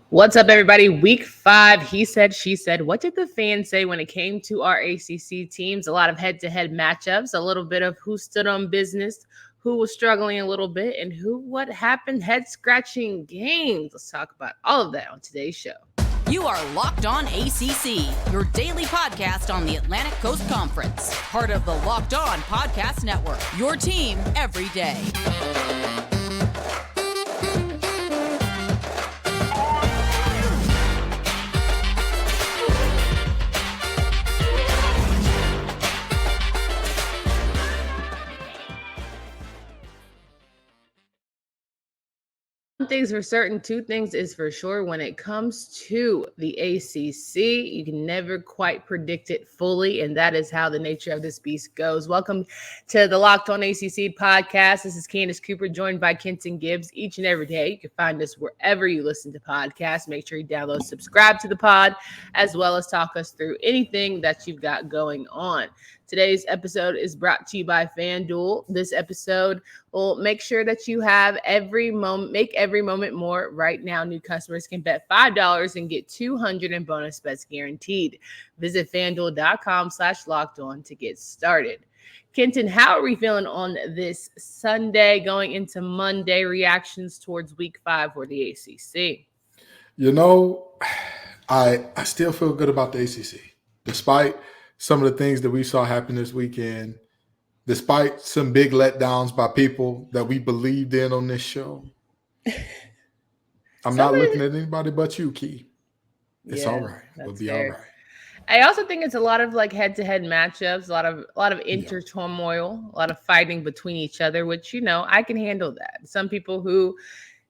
What's up, everybody? Week 5, he said, she said. What did the fans say when it came to our ACC teams? A lot of head-to-head matchups, a little bit of who stood on business, who was struggling a little bit, and what happened, head-scratching games. Let's talk about all of that on today's show. You are Locked On ACC, your daily podcast on the Atlantic Coast Conference. Part of the Locked On Podcast Network, your team every day. Things for certain, two things is for sure. When it comes to the ACC, you can never quite predict it fully, and that is how the nature of this beast goes. Welcome to the Locked On ACC podcast. This is Candace Cooper, joined by Kenton Gibbs each and every day. You can find us wherever you listen to podcasts. Make sure you download, subscribe to the pod, as well as talk us through anything that you've got going on. Today's episode is brought to you by FanDuel. This episode will make sure that you have make every moment more. Right now, new customers can bet $5 and get $200 in bonus bets guaranteed. Visit FanDuel.com/lockedon to get started. Kenton, how are we feeling on this Sunday going into Monday? Reactions towards week 5 for the ACC. You know, I still feel good about the ACC, despite some of the things that we saw happen this weekend, despite some big letdowns by people that we believed in on this show. I'm not looking at anybody but you, Key. It's all right. We'll be all right. I also think it's a lot of like head-to-head matchups, a lot of turmoil, a lot of fighting between each other, which, I can handle that. Some people who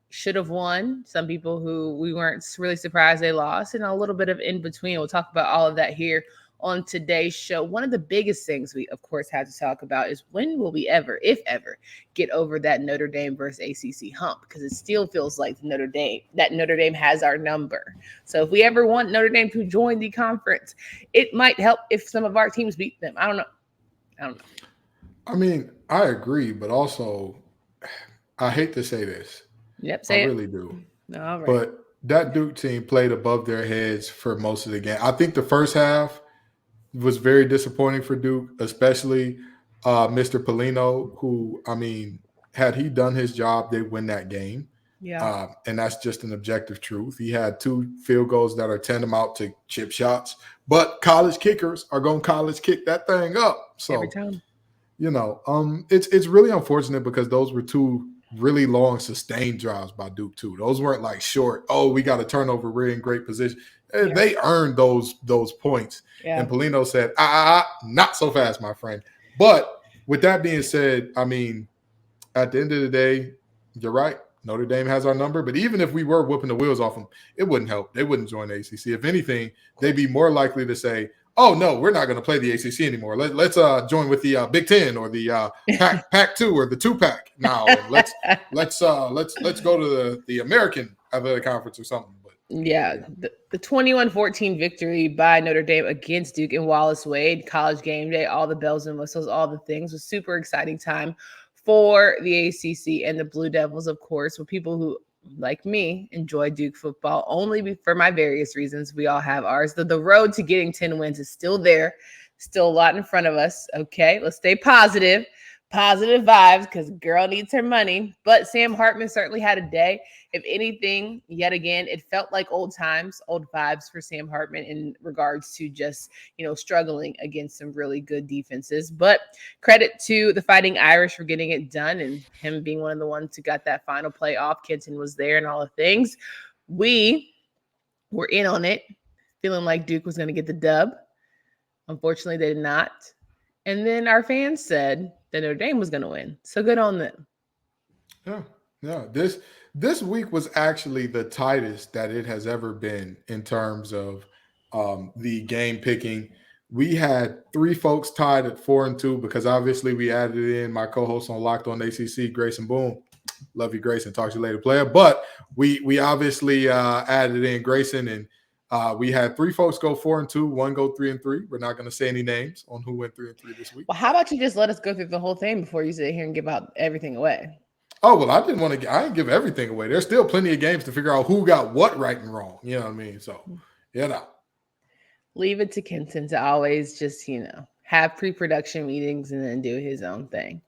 should have won, some people who we weren't really surprised they lost, and a little bit of in between. We'll talk about all of that here on today's show. One of the biggest things we, of course, had to talk about is when will we ever, if ever, get over that Notre Dame versus ACC hump? Because it still feels like Notre Dame has our number. So if we ever want Notre Dame to join the conference, it might help if some of our teams beat them. I don't know. I mean, I agree, but also, I hate to say this. Yep, say it. I really do. All right. But that Duke team played above their heads for most of the game. I think the first half was very disappointing for Duke, especially Mr. Polino, who, I mean, had he done his job, they'd win that game. Yeah. And that's just an objective truth. He had 2 field goals that are tantamount to chip shots, but college kickers are going to college kick that thing up. So, every time. It's really unfortunate because those were 2 really long sustained drives by Duke too. Those weren't like short, we got a turnover, we're in great position. Yeah. They earned those points. Yeah. And Polino said, not so fast, my friend. But with that being said, I mean, at the end of the day, you're right. Notre Dame has our number. But even if we were whooping the wheels off them, it wouldn't help. They wouldn't join the ACC. If anything, they'd be more likely to say, oh, no, we're not going to play the ACC anymore. Let's join with the Big Ten or the Pac-2 or the 2-pack now. Let's go to the American Athletic Conference or something. Yeah, the 21-14 victory by Notre Dame against Duke and Wallace Wade, college game day, all the bells and whistles, all the things, was super exciting time for the ACC and the Blue Devils, of course, with people who, like me, enjoy Duke football only for my various reasons. We all have ours. The road to getting 10 wins is still there, still a lot in front of us. Okay, let's stay positive vibes, because girl needs her money. But Sam Hartman certainly had a day. If anything, yet again, it felt like old times, old vibes for Sam Hartman in regards to just, struggling against some really good defenses. But credit to the Fighting Irish for getting it done and him being one of the ones who got that final playoff. Kenton was there and all the things. We were in on it, feeling like Duke was going to get the dub. Unfortunately, they did not. And then our fans said that Notre Dame was going to win. So good on them. Yeah. This week was actually the tightest that it has ever been in terms of the game picking. We had 3 folks tied at 4-2 because obviously we added in my co-host on Locked On ACC, Grayson Boone. Love you, Grayson. Talk to you later, player. But we obviously added in Grayson, and we had 3 folks go 4-2, 1 go 3-3. We're not going to say any names on who went 3-3 this week. Well, how about you just let us go through the whole thing before you sit here and give out everything away? Oh, well, I didn't give everything away. There's still plenty of games to figure out who got what right and wrong. You know what I mean? So, Leave it to Kenton to always just, have pre-production meetings and then do his own thing.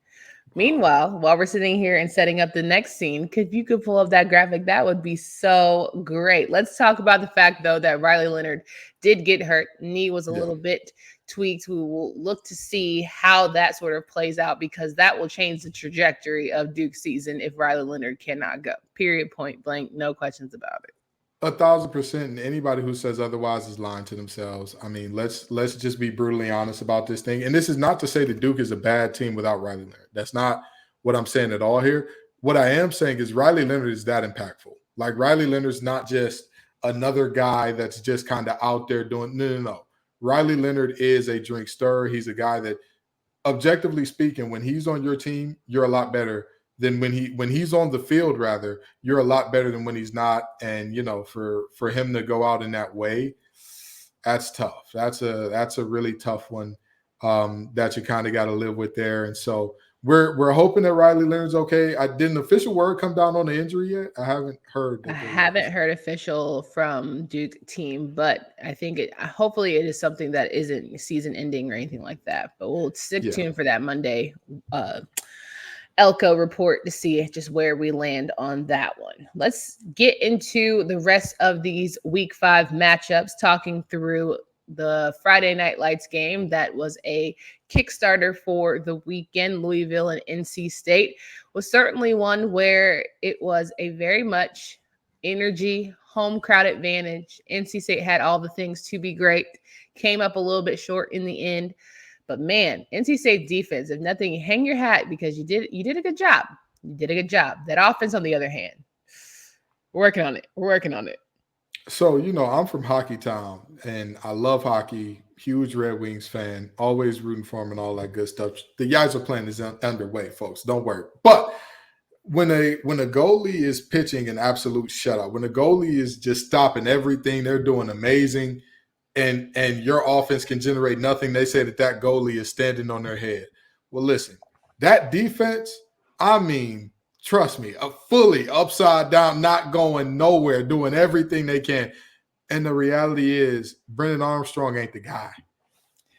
Meanwhile, while we're sitting here and setting up the next scene, if you could pull up that graphic, that would be so great. Let's talk about the fact, though, that Riley Leonard did get hurt. Knee was a little bit tweaked. We will look to see how that sort of plays out, because that will change the trajectory of Duke's season if Riley Leonard cannot go. Period, point blank, no questions about it. 1,000%. And anybody who says otherwise is lying to themselves. I mean, let's just be brutally honest about this thing. And this is not to say that Duke is a bad team without Riley Leonard. That's not what I'm saying at all here. What I am saying is Riley Leonard is that impactful. Like, Riley Leonard's not just another guy that's just kind of out there doing no. Riley Leonard is a drink stirrer. He's a guy that, objectively speaking, when he's on your team, you're a lot better than when he's on the field. Rather, you're a lot better than when he's not. And for him to go out in that way, that's tough. That's a really tough one that you kind of got to live with there. And so we're hoping that Riley Leonard's okay. Didn't official word come down on the injury yet? I haven't heard. I haven't heard official from Duke team, but I think hopefully it is something that isn't season ending or anything like that. But we'll stick tuned for that Monday Elko report to see just where we land on that one. Let's get into the rest of these week 5 matchups, talking through the Friday Night Lights game that was a Kickstarter for the weekend. Louisville and NC State was certainly one where it was a very much energy, home crowd advantage. NC State had all the things to be great, came up a little bit short in the end. But man, NC State defense, if nothing, hang your hat, because you did a good job. You did a good job. That offense, on the other hand, we're working on it. So, I'm from Hockey Town, and I love hockey. Huge Red Wings fan. Always rooting for them and all that good stuff. The guys are playing is underway, folks. Don't worry. But when a goalie is pitching an absolute shutout, when a goalie is just stopping everything, they're doing amazing. And your offense can generate nothing, they say that goalie is standing on their head. Well, listen, that defense, I mean, trust me, fully upside down, not going nowhere, doing everything they can. And the reality is, Brennan Armstrong ain't the guy.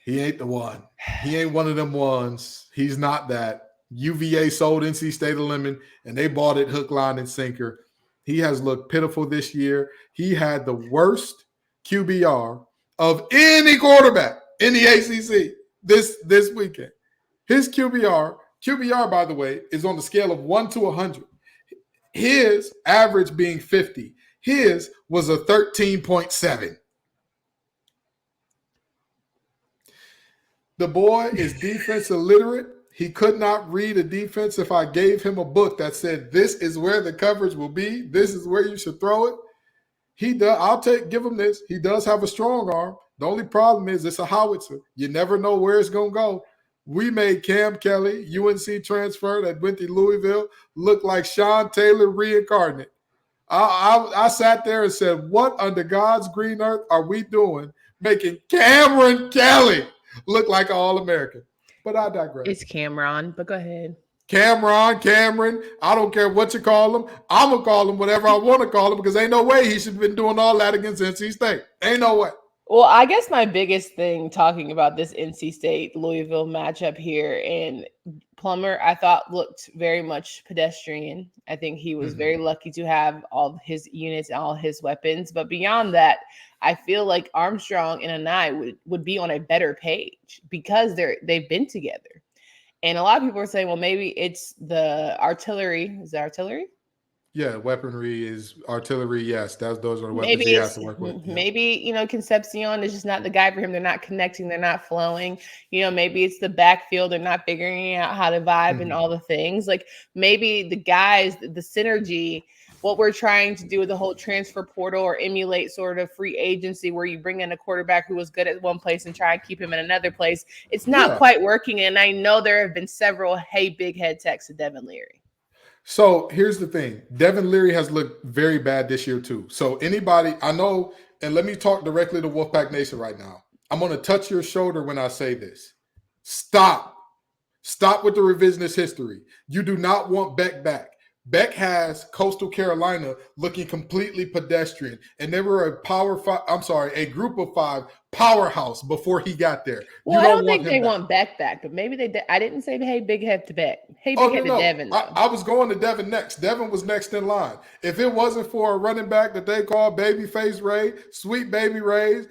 He ain't the one. He ain't one of them ones. He's not that. UVA sold NC State a lemon, and they bought it hook, line, and sinker. He has looked pitiful this year. He had the worst QBR of any quarterback in the ACC this weekend. His QBR, by the way, is on the scale of 1 to 100. His average being 50. His was a 13.7. The boy is defense illiterate. He could not read a defense if I gave him a book that said, this is where the coverage will be. This is where you should throw it. He does. Give him this. He does have a strong arm. The only problem is it's a howitzer. You never know where it's going to go. We made Cam Kelly, UNC transfer that went to Louisville, look like Sean Taylor reincarnate. I sat there and said, what under God's green earth are we doing making Cameron Kelly look like an All-American? But I digress. It's Cameron, but go ahead. Cameron, I don't care what you call him. I'm going to call him whatever I want to call him, because ain't no way he should have been doing all that against NC State. Ain't no way. Well, I guess my biggest thing talking about this NC State-Louisville matchup here, and Plummer, I thought, looked very much pedestrian. I think he was very lucky to have all his units and all his weapons. But beyond that, I feel like Armstrong and Anai would be on a better page because they've been together. And a lot of people are saying, well, maybe it's the artillery. Is it artillery? Yeah, weaponry is artillery. Yes, those are the weapons he has to work with. Yeah. Maybe, Concepcion is just not the guy for him. They're not connecting. They're not flowing. Maybe it's the backfield. They're not figuring out how to vibe and all the things. Like, maybe the guys, the synergy, what we're trying to do with the whole transfer portal or emulate sort of free agency where you bring in a quarterback who was good at one place and try and keep him in another place. It's not quite working. And I know there have been several, hey, big head texts to Devin Leary. So here's the thing. Devin Leary has looked very bad this year too. So anybody, I know, and let me talk directly to Wolfpack Nation right now. I'm going to touch your shoulder when I say this. Stop with the revisionist history. You do not want Beck back. Beck has Coastal Carolina looking completely pedestrian, and they were a group of 5 powerhouse before he got there. Well, I don't think they want Beck back, but maybe they. I didn't say, hey, big head to Beck. Hey, big head to Devin. I was going to Devin next. Devin was next in line. If it wasn't for a running back that they call Babyface Ray, Sweet Baby Ray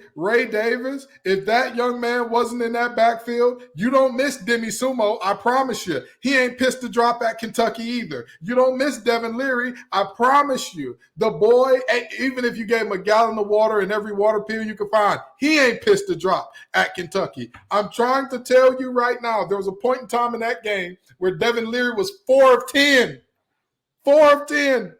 Davis, if that young man wasn't in that backfield, you don't miss Demi Sumo. I promise you. He ain't pissed to drop at Kentucky either. You don't miss Devin Leary. I promise you. The boy, even if you gave him a gallon of water in every water pill you could find, he ain't pissed to drop at Kentucky. I'm trying to tell you right now, there was a point in time in that game where Devin Leary was 4 of 10. 4 of 10.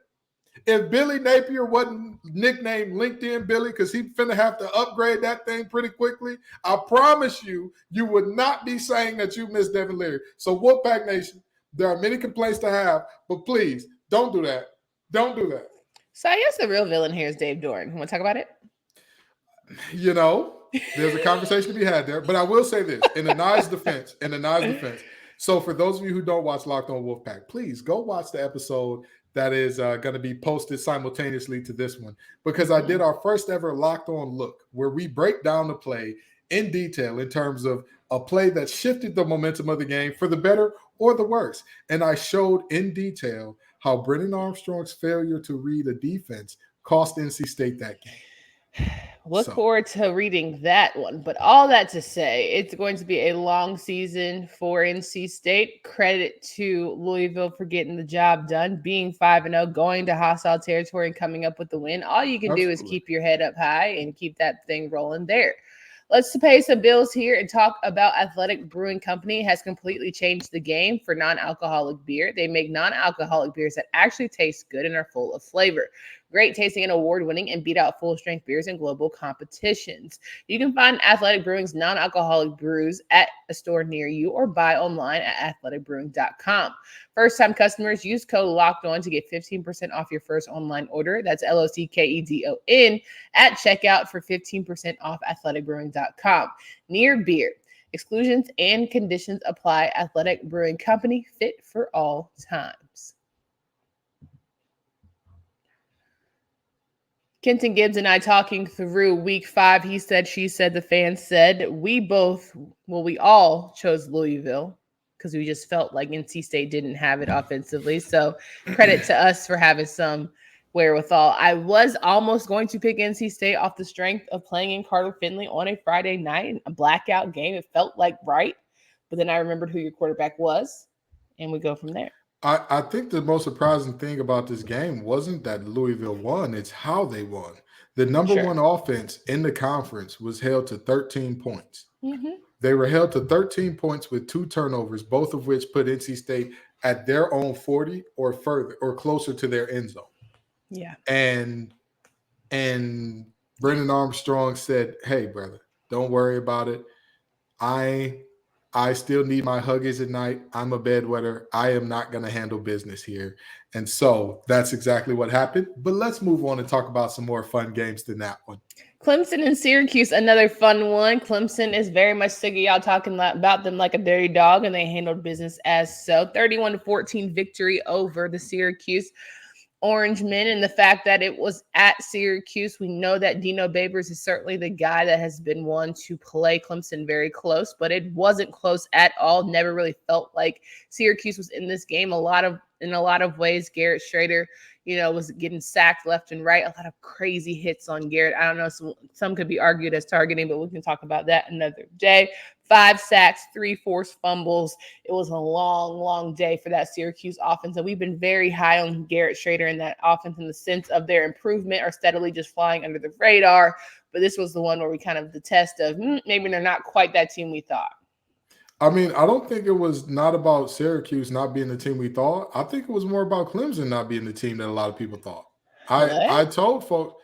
If Billy Napier wasn't nicknamed LinkedIn Billy because he's finna have to upgrade that thing pretty quickly, I promise you, you would not be saying that you missed Devin Leary. So Wolfpack Nation, there are many complaints to have, but please, don't do that. Don't do that. So I guess the real villain here is Dave Doran. You want to talk about it? You know, there's a conversation to be had there, but I will say this in a nice defense. So for those of you who don't watch Locked On Wolfpack, please go watch the episode that is going to be posted simultaneously to this one, because I did our first ever Locked On Look where we break down the play in detail in terms of a play that shifted the momentum of the game for the better or the worse. And I showed in detail how Brennan Armstrong's failure to read a defense cost NC State that game. Look forward to reading that one. But all that to say, it's going to be a long season for NC State. Credit to Louisville for getting the job done, being 5-0, going to hostile territory and coming up with the win. All you can do is keep your head up high and keep that thing rolling there. Let's pay some bills here and talk about Athletic Brewing Company has completely changed the game for non-alcoholic beer. They make non-alcoholic beers that actually taste good and are full of flavor. Great tasting and award-winning, and beat out full-strength beers in global competitions. You can find Athletic Brewing's non-alcoholic brews at a store near you or buy online at athleticbrewing.com. First-time customers, use code LOCKEDON to get 15% off your first online order. That's LOCKEDON at checkout for 15% off athleticbrewing.com. Near beer. Exclusions and conditions apply. Athletic Brewing Company, fit for all times. Kenton Gibbs and I talking through week 5. He said, she said, the fans said. We all chose Louisville because we just felt like NC State didn't have it offensively. So credit to us for having some wherewithal. I was almost going to pick NC State off the strength of playing in Carter Finley on a Friday night, a blackout game. It felt like right. But then I remembered who your quarterback was, and we go from there. I think the most surprising thing about this game wasn't that Louisville won, it's how they won. The number one offense in the conference was held to 13 points. Mm-hmm. They were held to 13 points with 2 turnovers, both of which put NC State at their own 40 or further or closer to their end zone. Yeah. And Brennan Armstrong said, hey, brother, don't worry about it. I still need my Huggies at night. I'm a bedwetter. I am not going to handle business here. And so that's exactly what happened. But let's move on and talk about some more fun games than that one. Clemson and Syracuse, another fun one. Clemson is very much sick of y'all talking about them like a dirty dog, and they handled business as so. 31-14 victory over the Syracuse Orange Men, and the fact that it was at Syracuse. We know that Dino Babers is certainly the guy that has been one to play Clemson very close, but it wasn't close at all. Never really felt like Syracuse was in this game. In a lot of ways, Garrett Schrader, was getting sacked left and right. A lot of crazy hits on Garrett. I don't know. Some could be argued as targeting, but we can talk about that another day. 5 sacks, 3 forced fumbles. It was a long, long day for that Syracuse offense. And we've been very high on Garrett Schrader in that offense in the sense of their improvement are steadily just flying under the radar. But this was the one where we kind of the test of maybe they're not quite that team we thought. I mean, I don't think it was not about Syracuse not being the team we thought. I think it was more about Clemson not being the team that a lot of people thought. I told folks.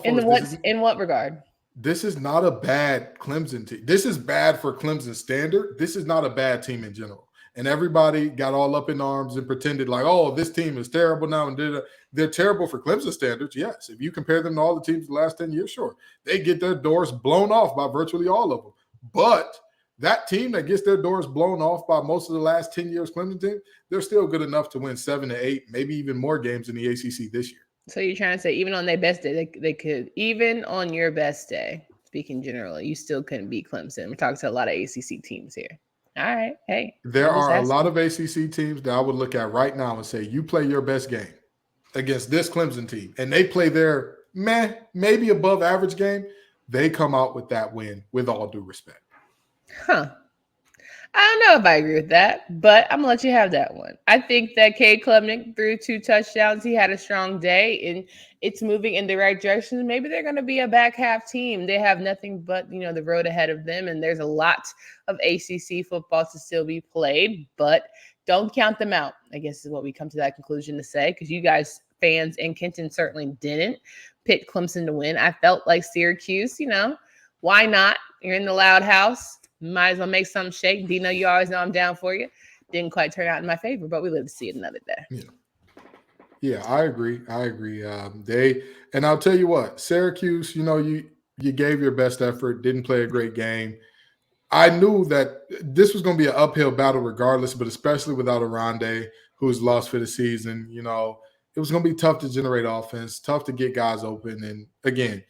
In what regard? This is not a bad Clemson team. This is bad for Clemson standard. This is not a bad team in general. And everybody got all up in arms and pretended like, oh, this team is terrible now. And they're terrible for Clemson standards. Yes. If you compare them to all the teams the last 10 years, sure. They get their doors blown off by virtually all of them. But that team that gets their doors blown off by most of the last 10 years Clemson team, they're still good enough to win 7 to 8, maybe even more games in the ACC this year. So you're trying to say even on their best day, they could, even on your best day, speaking generally, you still couldn't beat Clemson. We're talking to a lot of ACC teams here. All right. Hey. There are a lot of ACC teams that I would look at right now and say, you play your best game against this Clemson team, and they play their maybe above average game, they come out with that win with all due respect. Huh. I don't know if I agree with that, but I'm going to let you have that one. I think that Cade Klubnik threw 2 touchdowns. He had a strong day, and it's moving in the right direction. Maybe they're going to be a back half team. They have nothing but, the road ahead of them, and there's a lot of ACC football to still be played, but don't count them out, I guess is what we come to that conclusion to say, because you guys, fans in Kenton, certainly didn't pick Clemson to win. I felt like Syracuse, why not? You're in the Loud House. Might as well make something shake. Dino, you always know I'm down for you. Didn't quite turn out in my favor, but we live to see it another day. Yeah, I agree. And I'll tell you what, Syracuse, you gave your best effort, didn't play a great game. I knew that this was going to be an uphill battle regardless, but especially without Aronde, who's lost for the season, it was going to be tough to generate offense, tough to get guys open. And again,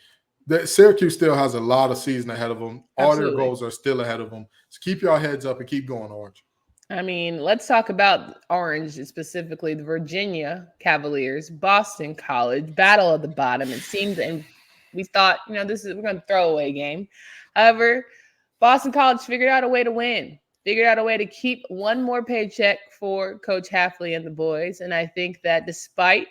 Syracuse still has a lot of season ahead of them. All their goals are still ahead of them. So keep your heads up and keep going, Orange. I mean, let's talk about Orange, specifically the Virginia Cavaliers, Boston College, battle of the bottom. It seemed, and we thought, we're going to throw away game. However, Boston College figured out a way to win, figured out a way to keep one more paycheck for Coach Hafley and the boys. And I think that despite,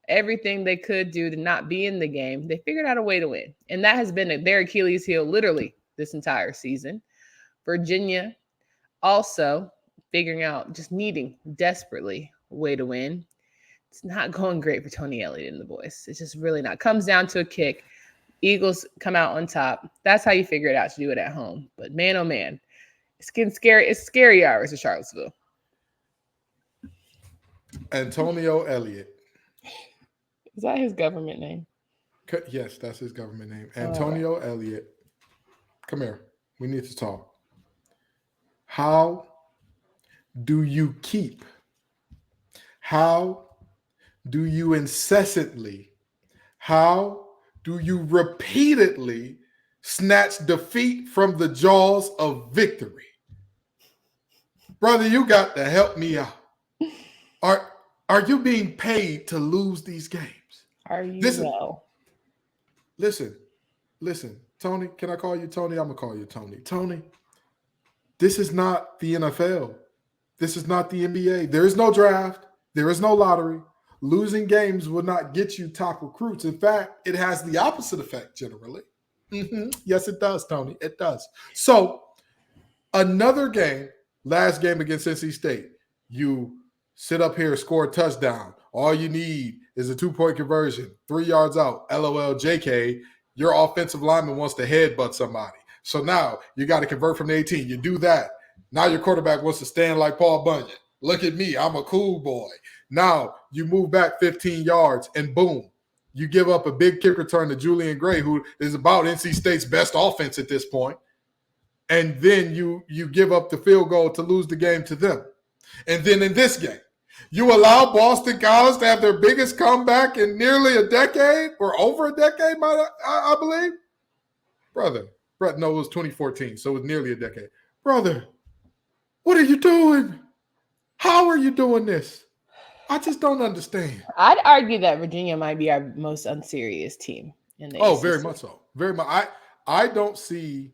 everything they could do to not be in the game, they figured out a way to win. And that has been their Achilles heel literally this entire season. Virginia also figuring out, just needing desperately a way to win. It's not going great for Tony Elliott and the boys. It's just really not. Comes down to a kick. Eagles come out on top. That's how you figure it out to do it at home. But man, oh man, it's getting scary. It's scary hours in Charlottesville. Antonio Elliott. Is that his government name? Yes, that's his government name. Antonio Elliott. Come here. We need to talk. How do you keep? How do you incessantly? How do you repeatedly snatch defeat from the jaws of victory? Brother, you got to help me out. Are you being paid to lose these games? Are you? Listen, Tony, can I call you Tony? I'm going to call you Tony. Tony, this is not the NFL. This is not the NBA. There is no draft. There is no lottery. Losing games will not get you top recruits. In fact, it has the opposite effect generally. Yes, it does, Tony. It does. So another game, last game against NC State, you sit up here, score a touchdown. All you need is a 2-point conversion, 3 yards out. LOL, JK, your offensive lineman wants to headbutt somebody. So now you got to convert from the 18. You do that. Now your quarterback wants to stand like Paul Bunyan. Look at me. I'm a cool boy. Now you move back 15 yards and boom, you give up a big kick return to Julian Gray, who is about NC State's best offense at this point. And then you give up the field goal to lose the game to them. And then in this game, you allow Boston College to have their biggest comeback in nearly a decade or over a decade, I believe. Brother, no, it was 2014, so it was nearly a decade. Brother, what are you doing? How are you doing this? I just don't understand. I'd argue that Virginia might be our most unserious team in the ACC. Very much so. Very much. I don't see,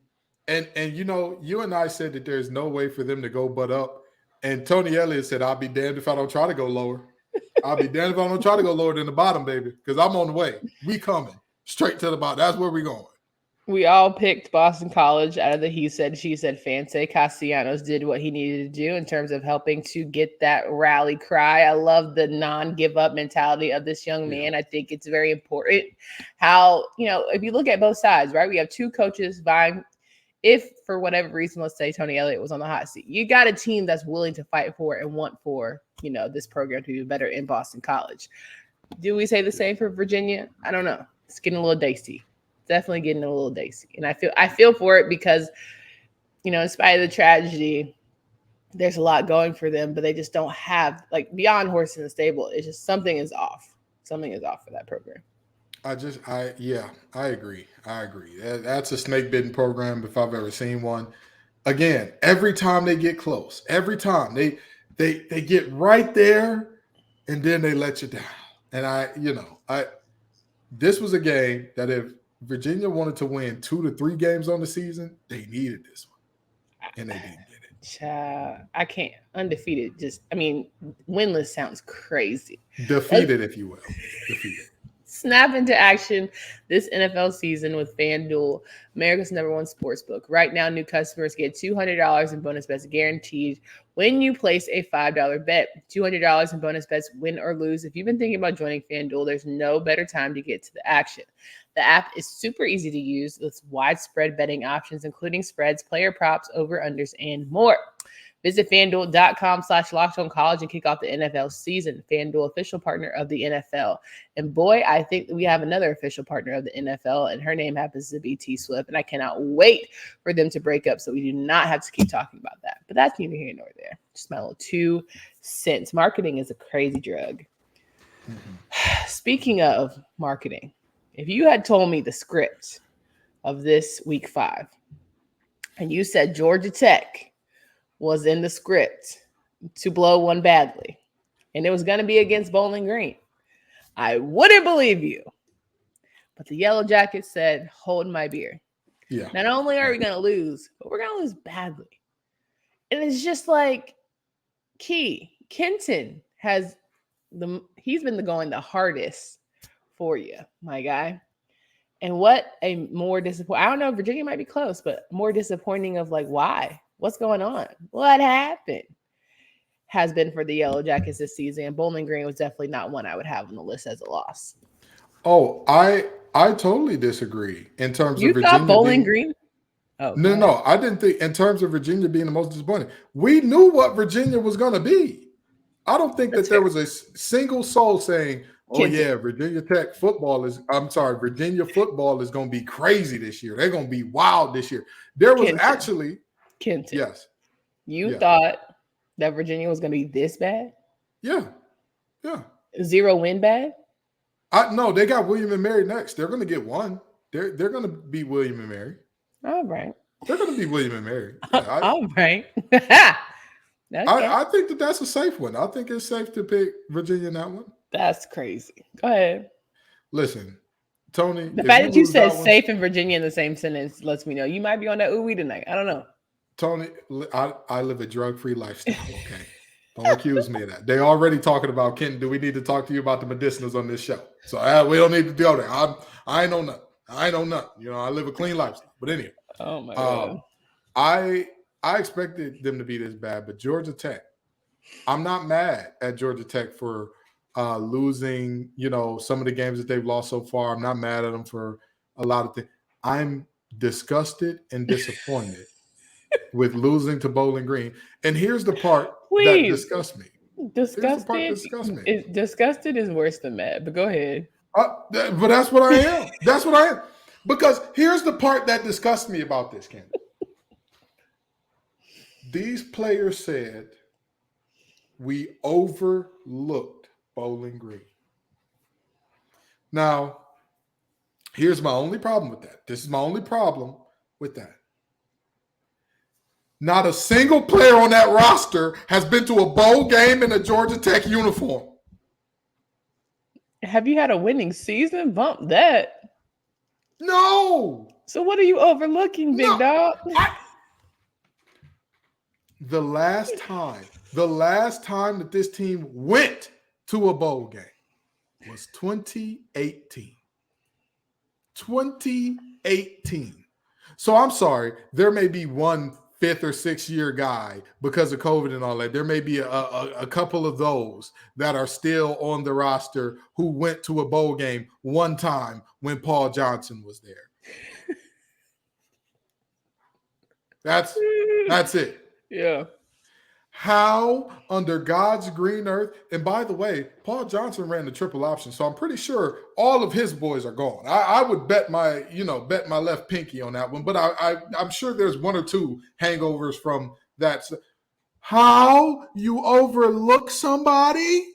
and you and I said that there's no way for them to go but up. And Tony Elliott said, I'll be damned if I don't try to go lower. I'll be damned if I don't try to go lower than the bottom, baby, because I'm on the way. We coming straight to the bottom. That's where we're going. We all picked Boston College out of the he said, she said fancy. Castellanos did what he needed to do in terms of helping to get that rally cry. I love the non-give up mentality of this young man. I think it's very important how, if you look at both sides, right? We have two coaches vying. If for whatever reason, let's say Tony Elliott was on the hot seat, you got a team that's willing to fight for and want for, this program to be better in Boston College. Do we say the same for Virginia? I don't know. It's getting a little dicey. definitely getting a little dicey. And I feel for it because, in spite of the tragedy, there's a lot going for them, but they just don't have, like, beyond horse in the stable. It's just something is off. Something is off for that program. I agree. That's a snake bitten program if I've ever seen one. Again, every time they get close, every time they get right there, and then they let you down. And this was a game that if Virginia wanted to win 2 to 3 games on the season, they needed this one, and they didn't get it. Child, I can't. Undefeated. Winless sounds crazy. Defeated, if you will. Defeated. Snap into action this NFL season with FanDuel, America's #1 sportsbook. Right now, new customers get $200 in bonus bets guaranteed when you place a $5 bet. $200 in bonus bets, win or lose. If you've been thinking about joining FanDuel, there's no better time to get to the action. The app is super easy to use with widespread betting options, including spreads, player props, over-unders, and more. Visit FanDuel.com/LockedOnCollege and kick off the NFL season. FanDuel, official partner of the NFL. And boy, I think we have another official partner of the NFL, and her name happens to be T Swift. And I cannot wait for them to break up so we do not have to keep talking about that. But that's neither here nor there. Just my little 2 cents. Marketing is a crazy drug. Mm-hmm. Speaking of marketing, if you had told me the script of this week 5, and you said Georgia Tech was in the script to blow one badly, and it was going to be against Bowling Green, I wouldn't believe you. But the Yellow Jackets said, hold my beer. Yeah. Not only are we going to lose, but we're going to lose badly. And it's just like, Kenton he's been going the hardest for you, my guy. And what a more disappointing, I don't know, Virginia might be close, but more disappointing of like, why? What's going on? What happened? Has been for the Yellow Jackets this season. And Bowling Green was definitely not one I would have on the list as a loss. Oh, I totally disagree in terms of Virginia. You thought Bowling Green? Oh, no. I didn't think in terms of Virginia being the most disappointing. We knew what Virginia was going to be. I don't think that there was a single soul saying, Virginia football is going to be crazy this year. They're going to be wild this year. There was actually Kenton. Yes. You thought that Virginia was going to be this bad? Yeah. Yeah. 0 win bad? No, they got William and Mary next. They're going to get one. They're going to beat William and Mary. All right. They're going to beat William and Mary. All right. Okay. I think that's a safe one. I think it's safe to pick Virginia in that one. That's crazy. Go ahead. Listen, Tony. The fact that you said safe and Virginia in the same sentence lets me know you might be on that ooh-wee tonight. I don't know. Tony, I live a drug-free lifestyle, okay? Don't accuse me of that. They already talking about, Kenton, do we need to talk to you about the medicinals on this show? So we don't need to go there. I ain't know nothing. I live a clean lifestyle. But anyway. Oh, my God. I expected them to be this bad, but Georgia Tech, I'm not mad at Georgia Tech for losing, some of the games that they've lost so far. I'm not mad at them for a lot of things. I'm disgusted and disappointed with losing to Bowling Green. And here's the part that disgusts me. Disgusted is worse than mad, but go ahead. But that's what I am. That's what I am. Because here's the part that disgusts me about this, Ken. These players said we overlooked Bowling Green. Now, here's my only problem with that. This is my only problem with that. Not a single player on that roster has been to a bowl game in a Georgia Tech uniform. Have you had a winning season? Bump that. No. So what are you overlooking, big dog? The last time that this team went to a bowl game was 2018. 2018. So I'm sorry, there may be one 5th or 6th year guy because of COVID and all that. There may be a couple of those that are still on the roster who went to a bowl game one time when Paul Johnson was there. That's it. Yeah. How under God's green earth? And by the way, Paul Johnson ran the triple option, so I'm pretty sure all of his boys are gone. I would bet my left pinky on that one, but I'm sure there's one or two hangovers from that. How you overlook somebody?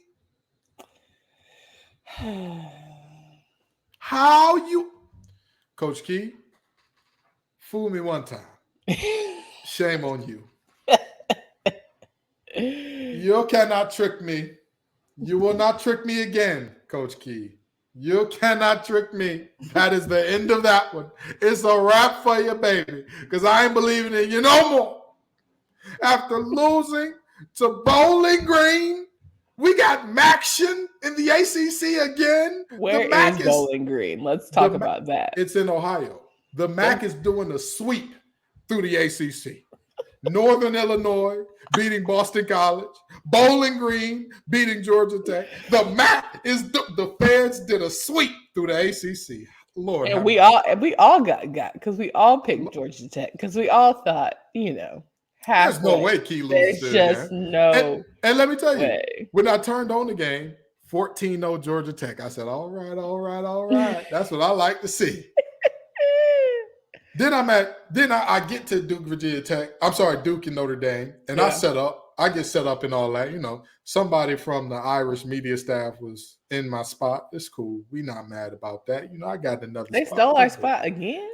How you, Coach Key, fool me one time. Shame on you. You cannot trick me. You will not trick me again, Coach Key. You cannot trick me. That is the end of that one. It's a wrap for you, baby, because I ain't believing in you no more. After losing to Bowling Green, we got Maction in the ACC again. Where is Bowling Green? Let's talk about that. It's in Ohio. The MAC is doing a sweep through the ACC. Northern Illinois beating Boston College. Bowling Green beating Georgia Tech. The MAC is the fans did a sweep through the ACC. Lord, and we all got because we all picked Georgia Tech because we all thought, there's no way Key loses. There's just no. And let me tell you, when I turned on the game, 14-0 Georgia Tech, I said, all right. That's what I like to see. Then I get to Duke and Notre Dame, and I get set up and all that. Somebody from the Irish media staff was in my spot. It's cool. We not mad about that. I got another They spot. stole our spot again?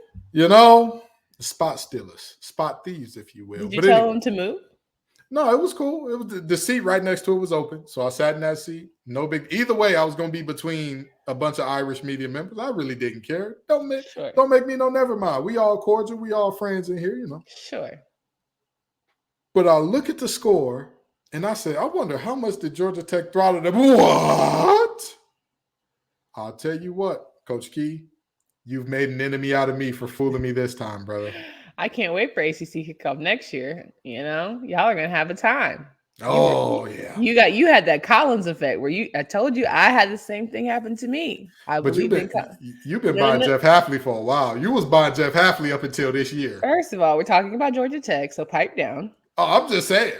Spot stealers, spot thieves, if you will. Did you tell them to move? No, it was cool. It was the seat right next to it was open, so I sat in that seat. No big. Either way, I was going to be between a bunch of Irish media members. I really didn't care. Don't make me no never mind. We all cordial. We all friends in here, Sure. But I look at the score and I say, I wonder how much did Georgia Tech throttle them? What? I'll tell you what, Coach Key, you've made an enemy out of me for fooling me this time, brother. I can't wait for ACC kickoff next year. Y'all are gonna have a time. Oh yeah. You had that Collins effect where I told you I had the same thing happen to me. You've been buying Jeff Hafley for a while. You was buying Jeff Hafley up until this year. First of all, we're talking about Georgia Tech, so pipe down. Oh, I'm just saying.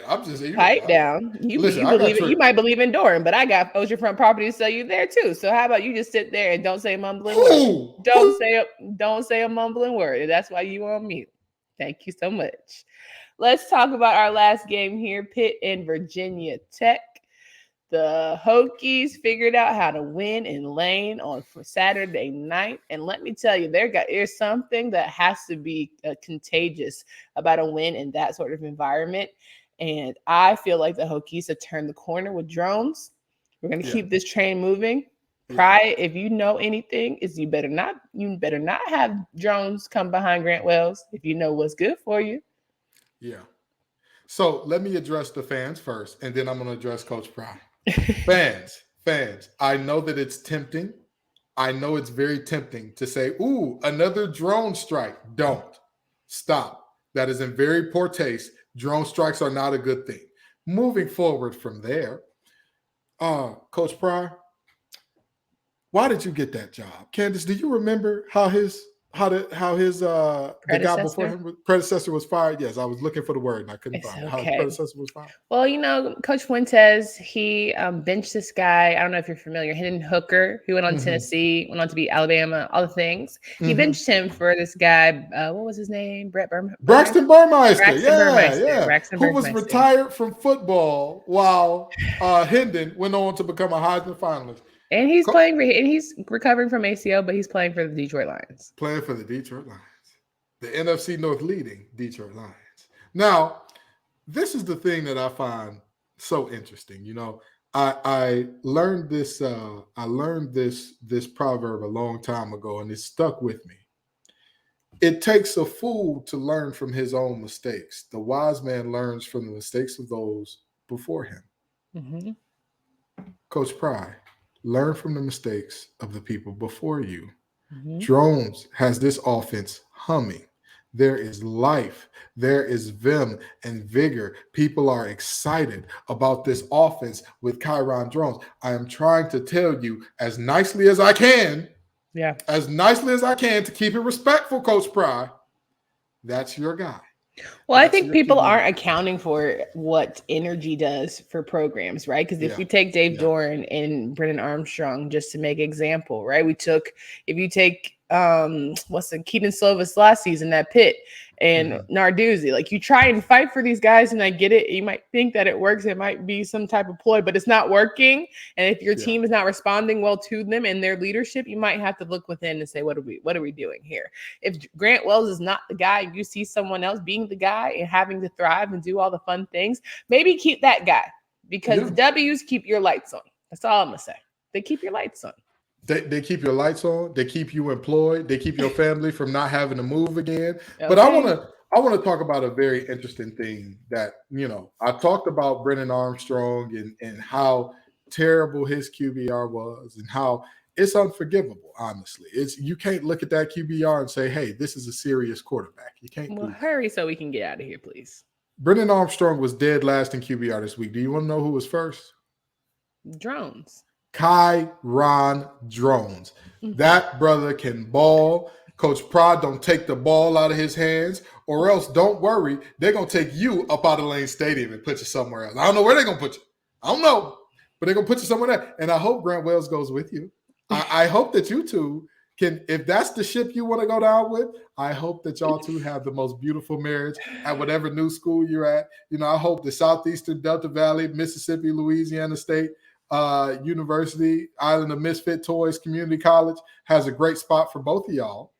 Pipe down. You might believe in Durham, but I got oceanfront property to sell you there too. So how about you just sit there and don't say a mumbling word? Don't say a mumbling word. And that's why you on mute. Thank you so much. Let's talk about our last game here, Pitt and Virginia Tech. The Hokies figured out how to win in Lane for Saturday night. And let me tell you, there's something that has to be contagious about a win in that sort of environment. And I feel like the Hokies have turned the corner with drones. We're going to keep this train moving. Pry, if you know anything, is you better not have drones come behind Grant Wells if you know what's good for you. Yeah. So let me address the fans first, and then I'm going to address Coach Pry. Fans, I know that it's tempting. I know it's very tempting to say, ooh, another drone strike. Don't. Stop. That is in very poor taste. Drone strikes are not a good thing. Moving forward from there, Coach Pry, why did you get that job? Candace, do you remember how the guy before him, predecessor was fired? Yes, I was looking for the word and I couldn't find it. How his predecessor was fired? Well, Coach Fuentes, he benched this guy. I don't know if you're familiar, Hendon Hooker, who went on to Tennessee, went on to beat Alabama, all the things. He benched him for this guy. What was his name? Braxton Burmeister. Yeah. Braxton Who was retired from football while Hendon went on to become a Heisman finalist. And he's he's recovering from ACL, but he's playing for the Detroit Lions. Playing for the Detroit Lions. The NFC North leading Detroit Lions. Now, this is the thing that I find so interesting. I learned this this proverb a long time ago, and it stuck with me. It takes a fool to learn from his own mistakes. The wise man learns from the mistakes of those before him. Mm-hmm. Coach Pry, learn from the mistakes of the people before you. Mm-hmm. Drones has this offense humming. There is life. There is vim and vigor. People are excited about this offense with Chiron drones. I am trying to tell you as nicely as I can, to keep it respectful, Coach Pry, that's your guy. Well, I That's think your people QB. aren't accounting for what energy does for programs, right? Because if we take Dave Doran and Brennan Armstrong, just to make example, right? If you take Keaton Slovis last season at Pitt and Narduzzi, like you try and fight for these guys, and I get it. You might think that it works. It might be some type of ploy, but it's not working. And if your team is not responding well to them and their leadership, you might have to look within and say, what are we doing here? If Grant Wells is not the guy, you see someone else being the guy and having to thrive and do all the fun things, maybe keep that guy, because W's keep your lights on. That's all I'm gonna say. They keep your lights on. They keep your lights on. They keep you employed. They keep your family from not having to move again. Okay. But I want to talk about a very interesting thing that, I talked about Brennan Armstrong and how terrible his QBR was and how it's unforgivable, honestly. You can't look at that QBR and say, hey, this is a serious quarterback. You can't. Well, hurry so we can get out of here, please. Brennan Armstrong was dead last in QBR this week. Do you want to know who was first? Drones. Kyron Drones. That brother can ball. Coach Prod don't take the ball out of his hands, or else don't worry, they're going to take you up out of Lane Stadium and put you somewhere else. I don't know where they're going to put you. I don't know, but they're going to put you somewhere there. And I hope Grant Wells goes with you. I hope that you two can, if that's the ship you want to go down with, I hope that y'all two have the most beautiful marriage at whatever new school you're at. I hope the Southeastern Delta Valley, Mississippi, Louisiana State University, Island of Misfit Toys Community College has a great spot for both of y'all.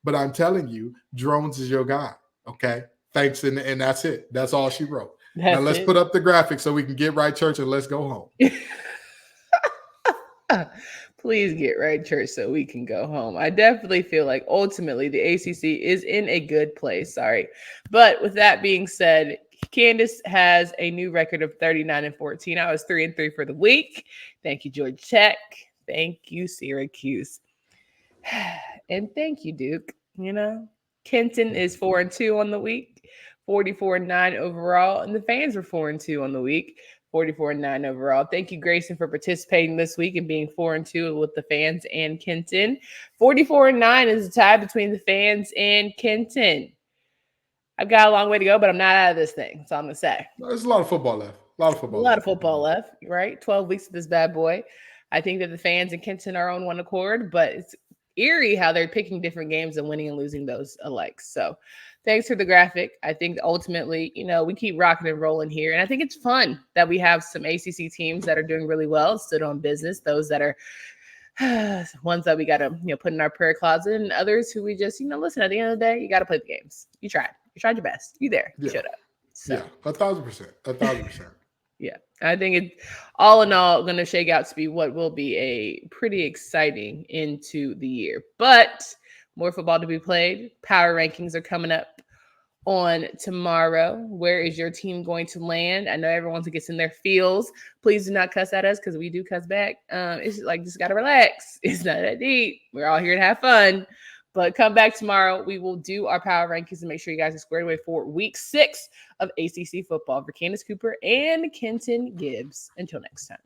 But I'm telling you, Drones is your guy. Okay. Thanks. And that's it. That's all she wrote. Now let's put up the graphic so we can get right church and let's go home. Please get right church so we can go home. I definitely feel like ultimately the ACC is in a good place. Sorry. But with that being said, Candace has a new record of 39-14. I was 3-3 for the week. Thank you, Georgia Tech. Thank you, Syracuse. And thank you, Duke. Kenton is 4-2 on the week, 44-9 overall. And the fans were 4-2 on the week, 44-9 overall. Thank you, Grayson, for participating this week and being 4-2 with the fans and Kenton. 44-9 is a tie between the fans and Kenton. I've got a long way to go, but I'm not out of this thing. That's all I'm going to say. There's a lot of football left. A lot of football left, right? 12 weeks of this bad boy. I think that the fans in Kenton are on one accord, but it's eerie how they're picking different games and winning and losing those alike. So thanks for the graphic. I think ultimately, we keep rocking and rolling here. And I think it's fun that we have some ACC teams that are doing really well, stood on business, those that are ones that we got to, put in our prayer closet, and others who we just, listen, at the end of the day, you got to play the games. You tried your best. You there. You showed up. So. Yeah, 1,000%. Yeah, I think it's all in all going to shake out to be what will be a pretty exciting into the year. But more football to be played. Power rankings are coming up on tomorrow. Where is your team going to land? I know everyone gets in their feels. Please do not cuss at us because we do cuss back. It's like, just got to relax. It's not that deep. We're all here to have fun. But come back tomorrow. We will do our power rankings and make sure you guys are squared away for week 6 of ACC football. For Candace Cooper and Kenton Gibbs. Until next time.